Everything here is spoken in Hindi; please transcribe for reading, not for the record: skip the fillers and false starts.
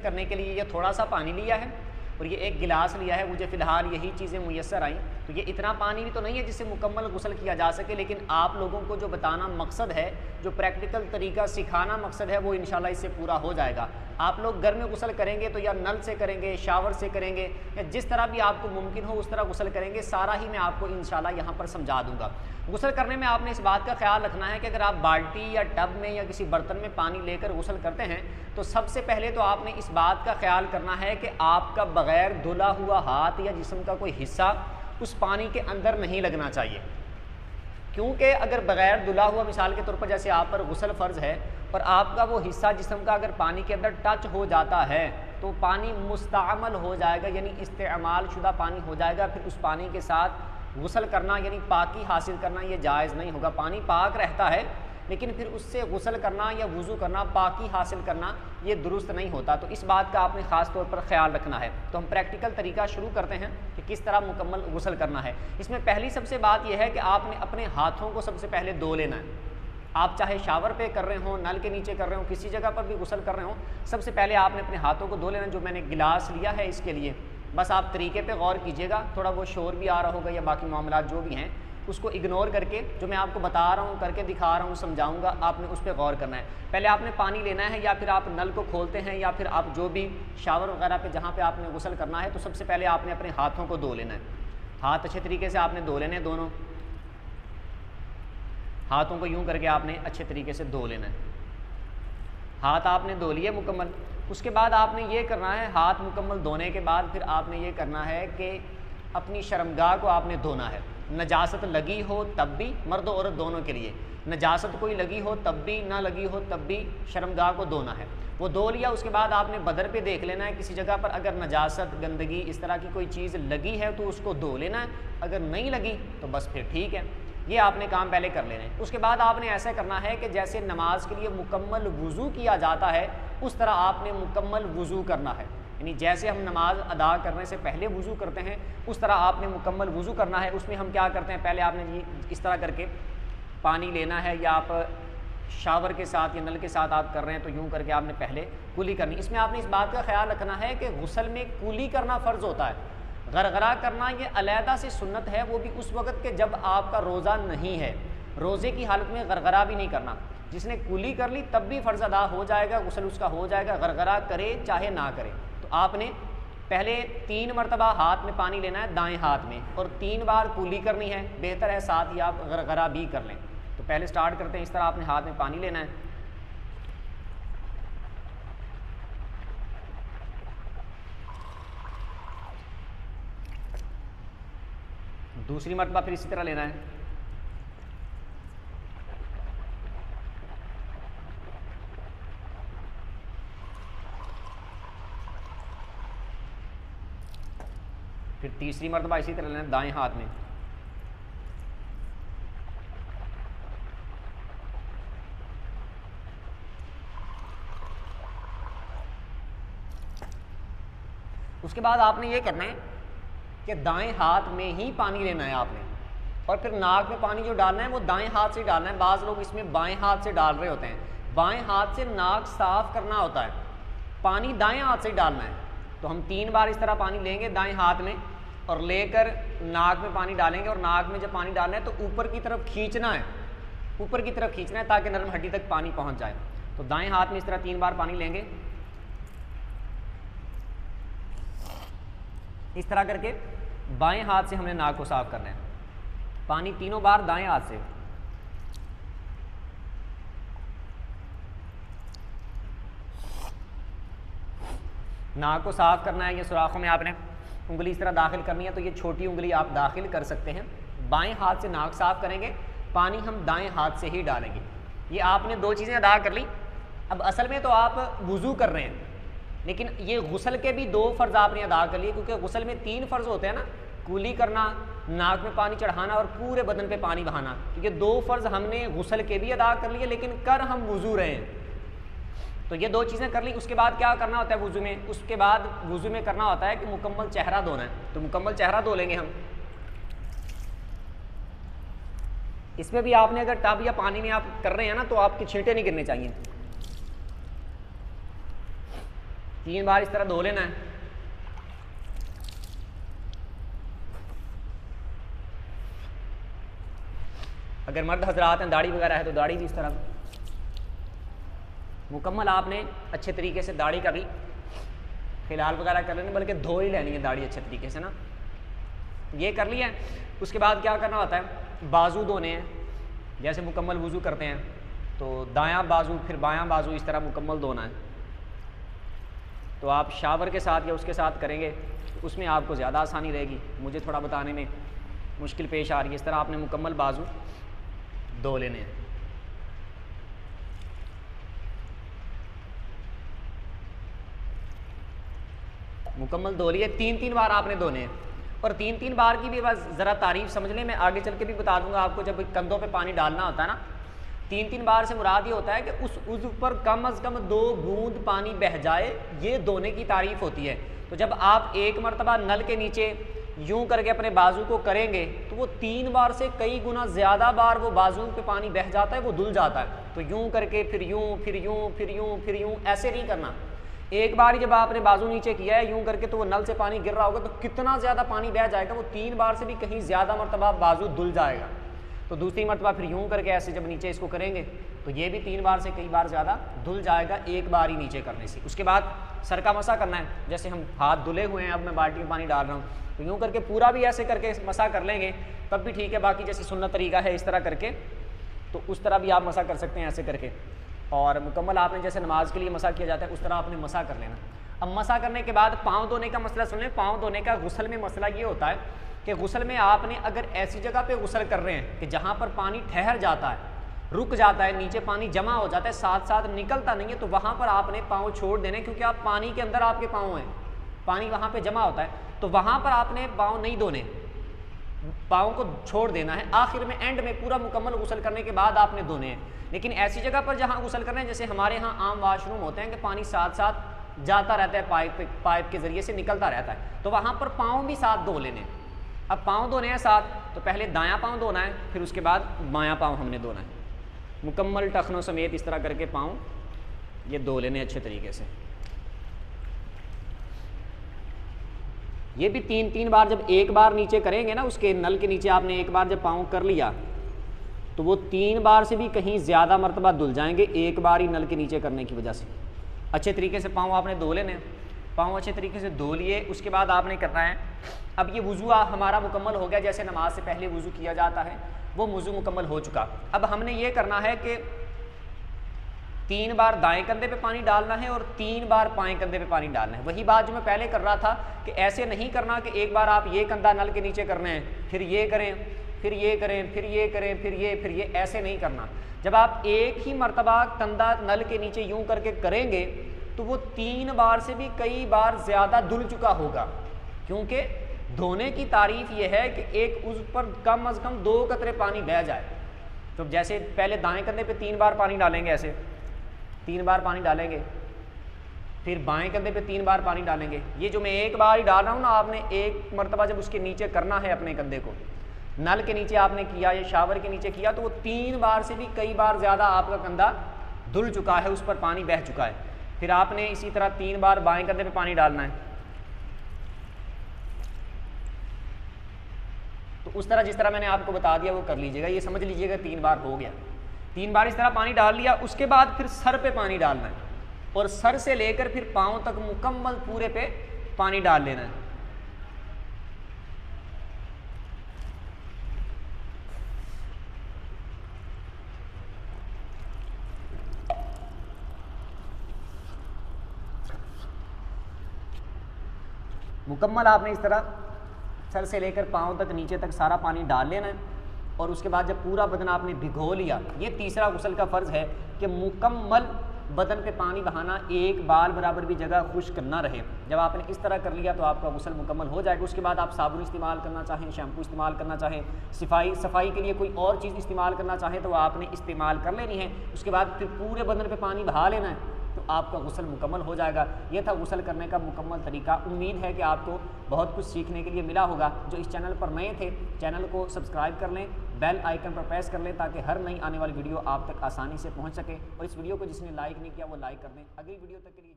करने के लिए ये थोड़ा सा पानी लिया है और ये एक गिलास लिया है, मुझे फ़िलहाल यही चीज़ें मुयस्सर आई। तो ये इतना पानी भी तो नहीं है जिससे मुकम्मल गुस्ल किया जा सके, लेकिन आप लोगों को जो बताना मकसद है, जो प्रैक्टिकल तरीका सिखाना मकसद है, वो इंशाल्लाह इससे पूरा हो जाएगा। आप लोग घर में गुस्ल करेंगे तो या नल से करेंगे, शावर से करेंगे, या जिस तरह भी आपको मुमकिन हो उस तरह गुस्ल करेंगे। सारा ही मैं आपको इंशाल्लाह यहाँ पर समझा दूँगा। गुस्ल करने में आपने इस बात का ख्याल रखना है कि अगर आप बाल्टी या टब में या किसी बर्तन में पानी लेकर गुस्ल करते हैं तो सबसे पहले तो आपने इस बात का ख्याल करना है कि आपका बग़ैर धुला हुआ हाथ या जिस्म का कोई हिस्सा उस पानी के अंदर नहीं लगना चाहिए। क्योंकि अगर बग़ैर धुला हुआ, मिसाल के तौर पर जैसे आप पर गुस्ल फ़र्ज़ है और आपका वो हिस्सा जिस्म का अगर पानी के अंदर टच हो जाता है तो पानी मुस्तअमल हो जाएगा, यानी इस्तेमाल शुदा पानी हो जाएगा। फिर उस पानी के साथ गुस्ल करना यानी पाकी हासिल करना ये जायज़ नहीं होगा। पानी पाक रहता है लेकिन फिर उससे गुस्ल करना या वज़ू करना, पाकी हासिल करना, ये दुरुस्त नहीं होता। तो इस बात का आपने ख़ास तौर पर ख्याल रखना है। तो हम प्रैक्टिकल तरीका शुरू करते हैं कि किस तरह मुकम्मल गुस्ल करना है। इसमें पहली सबसे बात यह है कि आपने अपने हाथों को सबसे पहले धो लेना है। आप चाहे शावर पे कर रहे हों, नल के नीचे कर रहे हों, किसी जगह पर भी गुस्ल कर रहे हों, सबसे पहले आपने अपने हाथों को धो लेना। जो मैंने गिलास लिया है इसके लिए बस आप तरीके पे गौर कीजिएगा। थोड़ा वो शोर भी आ रहा होगा या बाकी मामलात जो भी हैं उसको इग्नोर करके जो मैं आपको बता रहा हूँ, करके दिखा रहा हूँ, समझाऊंगा, आपने उस पर गौर करना है। पहले आपने पानी लेना है या फिर आप नल को खोलते हैं या फिर आप जो भी शावर वगैरह पे जहाँ पे आपने गुस्ल करना है तो सबसे पहले आपने अपने हाथों को धो लेना है। हाथ अच्छे तरीके से आपने धो लेने, दोनों हाथों को यूँ करके आपने अच्छे तरीके से धो लेना है। हाथ आपने धो लिए मुकम्मल। उसके बाद आपने ये करना है, हाथ मुकम्मल धोने के बाद फिर आपने ये करना है कि अपनी शर्मगाह को आपने धोना है। नजासत लगी हो तब भी, मर्द और औरत दोनों के लिए, नजासत कोई लगी हो तब भी, ना लगी हो तब भी शर्मगाह को धोना है। वो धो लिया, उसके बाद आपने बदर पे देख लेना है किसी जगह पर अगर नजासत, गंदगी, इस तरह की कोई चीज़ लगी है तो उसको धो लेना है। अगर नहीं लगी तो बस फिर ठीक है। ये आपने काम पहले कर लेना है। उसके बाद आपने ऐसा करना है कि जैसे नमाज के लिए मुकम्मल वज़ू किया जाता है उस तरह आपने मुकम्मल वज़ू करना है। यानी जैसे हम नमाज अदा करने से पहले वज़ू करते हैं उस तरह आपने मुकम्मल वज़ू करना है। उसमें हम क्या करते हैं, पहले आपने इस तरह करके पानी लेना है, या आप शावर के साथ या नल के साथ आप कर रहे हैं तो यूँ करके आपने पहले कुली करनी। इसमें आपने इस बात का ख्याल रखना है कि गुस्ल में कुली करना फ़र्ज़ होता है। गरगरा करना ये अलहदा से सुन्नत है, वो भी उस वक़्त के जब आपका रोज़ा नहीं है। रोज़े की हालत में गरगरा भी नहीं करना। जिसने कुली कर ली तब भी फ़र्ज़ अदा हो जाएगा, गुस्ल उसका हो जाएगा, गरगरा करे चाहे ना करे। तो आपने पहले 3 मरतबा हाथ में पानी लेना है दाएं हाथ में और 3 बार कुली करनी है। बेहतर है साथ ही आप गरगरा भी कर लें। तो पहले स्टार्ट करते हैं, इस तरह आपने हाथ में पानी लेना है। दूसरी मरतबा फिर इसी तरह लेना है। फिर तीसरी मरतबा इसी तरह लेना है दाएं हाथ में। उसके बाद आपने ये करना है कि दाएं हाथ में ही पानी लेना है आपने, और फिर नाक में पानी जो डालना है वो दाएं हाथ से डालना है। बाज़ लोग इसमें बाएं हाथ से डाल रहे होते हैं। बाएं हाथ से नाक साफ करना होता है, पानी दाएं हाथ से डालना है। तो हम 3 बार इस तरह पानी लेंगे दाएं हाथ में और लेकर नाक में पानी डालेंगे, और नाक में जब पानी डालना है तो ऊपर की तरफ खींचना है, ऊपर की तरफ खींचना है ताकि नरम हड्डी तक पानी पहुंच जाए। तो दाएं हाथ में इस तरह 3 बार पानी लेंगे, इस तरह करके बाएं हाथ से हमने नाक को साफ करना है। पानी तीनों बार दाएं हाथ से। नाक को साफ करना है, ये सुराखों में आपने उंगली इस तरह दाखिल करनी है, तो ये छोटी उंगली आप दाखिल कर सकते हैं। बाएं हाथ से नाक साफ करेंगे, पानी हम दाएं हाथ से ही डालेंगे। ये आपने 2 चीज़ें अदा कर ली। अब असल में तो आप वुज़ू कर रहे हैं, लेकिन ये गुस्ल के भी 2 फ़र्ज़ आपने अदा कर लिए, क्योंकि गुस्ल में 3 फ़र्ज़ होते हैं ना, कुली करना, नाक में पानी चढ़ाना और पूरे बदन पे पानी बहाना। तो ये 2 फ़र्ज़ हमने गुस्ल के भी अदा कर लिए, लेकिन कर हम वुज़ू रहे हैं। तो ये 2 चीज़ें कर ली। उसके बाद क्या करना होता है वुज़ू में? उसके बाद वुज़ू में करना होता है कि मुकम्मल चेहरा धोना है। तो मुकम्मल चेहरा धो लेंगे हम। इसमें भी आपने अगर टब या पानी में आप कर रहे हैं ना तो आपके छींटे नहीं गिरने चाहिए। 3 बार इस तरह धो लेना है। अगर मर्द हजरात हैं, दाढ़ी वगैरह है, तो दाढ़ी भी इस तरह मुकम्मल आपने अच्छे तरीके से दाढ़ी कर ली, फिलहाल वगैरह कर लेनी, बल्कि धो ही लेनी है दाढ़ी अच्छे तरीके से ना। ये कर लिया। उसके बाद क्या करना होता है, बाजू धोने हैं, जैसे मुकम्मल वज़ू करते हैं तो दायां बाजू फिर बायां बाजू इस तरह मुकम्मल धोना है। तो आप शावर के साथ या उसके साथ करेंगे तो उसमें आपको ज़्यादा आसानी रहेगी, मुझे थोड़ा बताने में मुश्किल पेश आ रही है। इस तरह आपने मुकम्मल बाजू धो लेने हैं। मुकम्मल धो लिए, 3-3 बार आपने धोने हैं। और 3-3 बार की भी बस ज़रा तारीफ़ समझ लें, मैं आगे चल के भी बता दूंगा आपको। जब कंधों पे पानी डालना होता है ना, 3-3 बार से मुराद ये होता है कि उस उज़्व पर कम अज़ कम 2 बूंद पानी बह जाए, ये धोने की तारीफ़ होती है। तो जब आप एक मरतबा नल के नीचे यूं करके अपने बाजू को करेंगे तो वो 3 बार से कई गुना ज़्यादा बार वो बाजू पे पानी बह जाता है, वो धुल जाता है। तो यूं करके फिर यूं फिर यूं फिर यूं फिर यूं ऐसे नहीं करना। एक बार ही जब आपने बाजू नीचे किया है यूं करके तो वो नल से पानी गिर रहा होगा तो कितना ज़्यादा पानी बह जाएगा, वो 3 बार से भी कहीं ज़्यादा मरतबा बाजू धुल जाएगा। तो दूसरी मरतबा फिर यूं करके ऐसे जब नीचे इसको करेंगे तो ये भी 3 बार से कई बार ज़्यादा धुल जाएगा एक बार ही नीचे करने से। उसके बाद सर का मसा करना है, जैसे हम हाथ धुले हुए हैं, अब मैं बाल्टी में पानी डाल रहा हूँ तो यूँ करके पूरा भी ऐसे करके मसा कर लेंगे तब भी ठीक है। बाकी जैसे सुन्नत तरीका है इस तरह करके, तो उस तरह भी आप मसा कर सकते हैं ऐसे करके। और मुकम्मल आपने जैसे नमाज के लिए मसा किया जाता है उस तरह आपने मसा कर लेना। अब मसा करने के बाद पाँव धोने का मसला सुन लें। पाँव धोने का गुस्ल में मसला ये होता है कि गुस्ल में आपने अगर ऐसी जगह पे गुस्ल कर रहे हैं कि जहाँ पर पानी ठहर जाता है, रुक जाता है, नीचे पानी जमा हो जाता है, साथ साथ निकलता नहीं है, तो वहाँ पर आपने पाँव छोड़ देने, क्योंकि आप पानी के अंदर आपके पाँव हैं, पानी वहाँ पे जमा होता है, तो वहाँ पर आपने पाँव नहीं धोने, पाँव को छोड़ देना है। आखिर में एंड में पूरा मुकम्मल गुस्ल करने के बाद आपने धोने हैं। लेकिन ऐसी जगह पर जहाँ गुस्ल कर रहे हैं, जैसे हमारे यहाँ आम वाशरूम होते हैं कि पानी साथ साथ जाता रहता है, पाइप के ज़रिए से निकलता रहता है, तो वहाँ पर पाँव भी साथ धो लेने। अब पाँव धोने हैं साथ, तो पहले दायां पाँव धोना है, फिर उसके बाद बायां पाँव हमने धोना है। मुकम्मल टखनों समेत इस तरह करके पाँव ये धो लेने अच्छे तरीके से। ये भी 3-3 बार, जब एक बार नीचे करेंगे ना, उसके नल के नीचे आपने एक बार जब पाँव कर लिया तो वो 3 बार से भी कहीं ज़्यादा मरतबा धुल जाएंगे एक बार ही नल के नीचे करने की वजह से। अच्छे तरीके से पाँव आपने धो लेने। पाँव अच्छे तरीके से धो लिए, उसके बाद आपने करना है, अब ये वुज़ू हमारा मुकम्मल हो गया। जैसे नमाज से पहले वुज़ू किया जाता है वो वुज़ू मुकम्मल हो चुका। अब हमने ये करना है कि 3 बार दाएं कंधे पे पानी डालना है और 3 बार बाएं कंधे पे पानी डालना है। वही बात जो मैं पहले कर रहा था कि ऐसे नहीं करना कि एक बार आप ये कंधा नल के नीचे करना है, फिर ये करें, फिर ये करें, फिर ये करें, फिर ये, ऐसे नहीं करना। जब आप एक ही मरतबा कंधा नल के नीचे यूं करके करेंगे तो वो 3 बार से भी कई बार ज़्यादा धुल चुका होगा, क्योंकि धोने की तारीफ़ ये है कि एक उस पर कम अज़ कम 2 कतरे पानी बह जाए। तो जैसे पहले दाएं कंधे पे 3 बार पानी डालेंगे, ऐसे 3 बार पानी डालेंगे, फिर बाएं कंधे पे 3 बार पानी डालेंगे। ये जो मैं एक बार ही डाल रहा हूँ ना, आपने एक मरतबा जब उसके नीचे करना है अपने कंधे को, नल के नीचे आपने किया या शावर के नीचे किया, तो वो 3 बार से भी कई बार ज़्यादा आपका कंधा धुल चुका है, उस पर पानी बह चुका है। फिर आपने इसी तरह 3 बार बाएं कंधे पे पानी डालना है। तो उस तरह जिस तरह मैंने आपको बता दिया वो कर लीजिएगा। ये समझ लीजिएगा 3 बार हो गया। 3 बार इस तरह पानी डाल लिया, उसके बाद फिर सर पे पानी डालना है और सर से लेकर फिर पाँव तक मुकम्मल पूरे पे पानी डाल लेना है। मुकम्मल आपने इस तरह सर से लेकर पाँव तक नीचे तक सारा पानी डाल लेना है। और उसके बाद जब पूरा बदन आपने भिगो लिया, ये तीसरा गुस्ल का फ़र्ज़ है कि मुकम्मल बदन पे पानी बहाना, एक बाल बराबर भी जगह खुश्क ना रहे। जब आपने इस तरह कर लिया तो आपका गुस्ल मुकम्मल हो जाएगा। उसके बाद आप साबुन इस्तेमाल करना चाहें, शैम्पू इस्तेमाल करना चाहें, सफाई के लिए कोई और चीज़ इस्तेमाल करना चाहें तो आपने इस्तेमाल कर लेनी है। उसके बाद फिर पूरे बदन पे पानी बहा लेना है, तो आपका गुस्ल मुकम्मल हो जाएगा। ये था गुस्ल करने का मुकम्मल तरीका। उम्मीद है कि आपको बहुत कुछ सीखने के लिए मिला होगा। जो इस चैनल पर नए थे, चैनल को सब्सक्राइब कर लें, बेल आइकन पर प्रेस कर लें ताकि हर नई आने वाली वीडियो आप तक आसानी से पहुंच सके। और इस वीडियो को जिसने लाइक नहीं किया वो लाइक कर दें। अगली वीडियो तक के लिए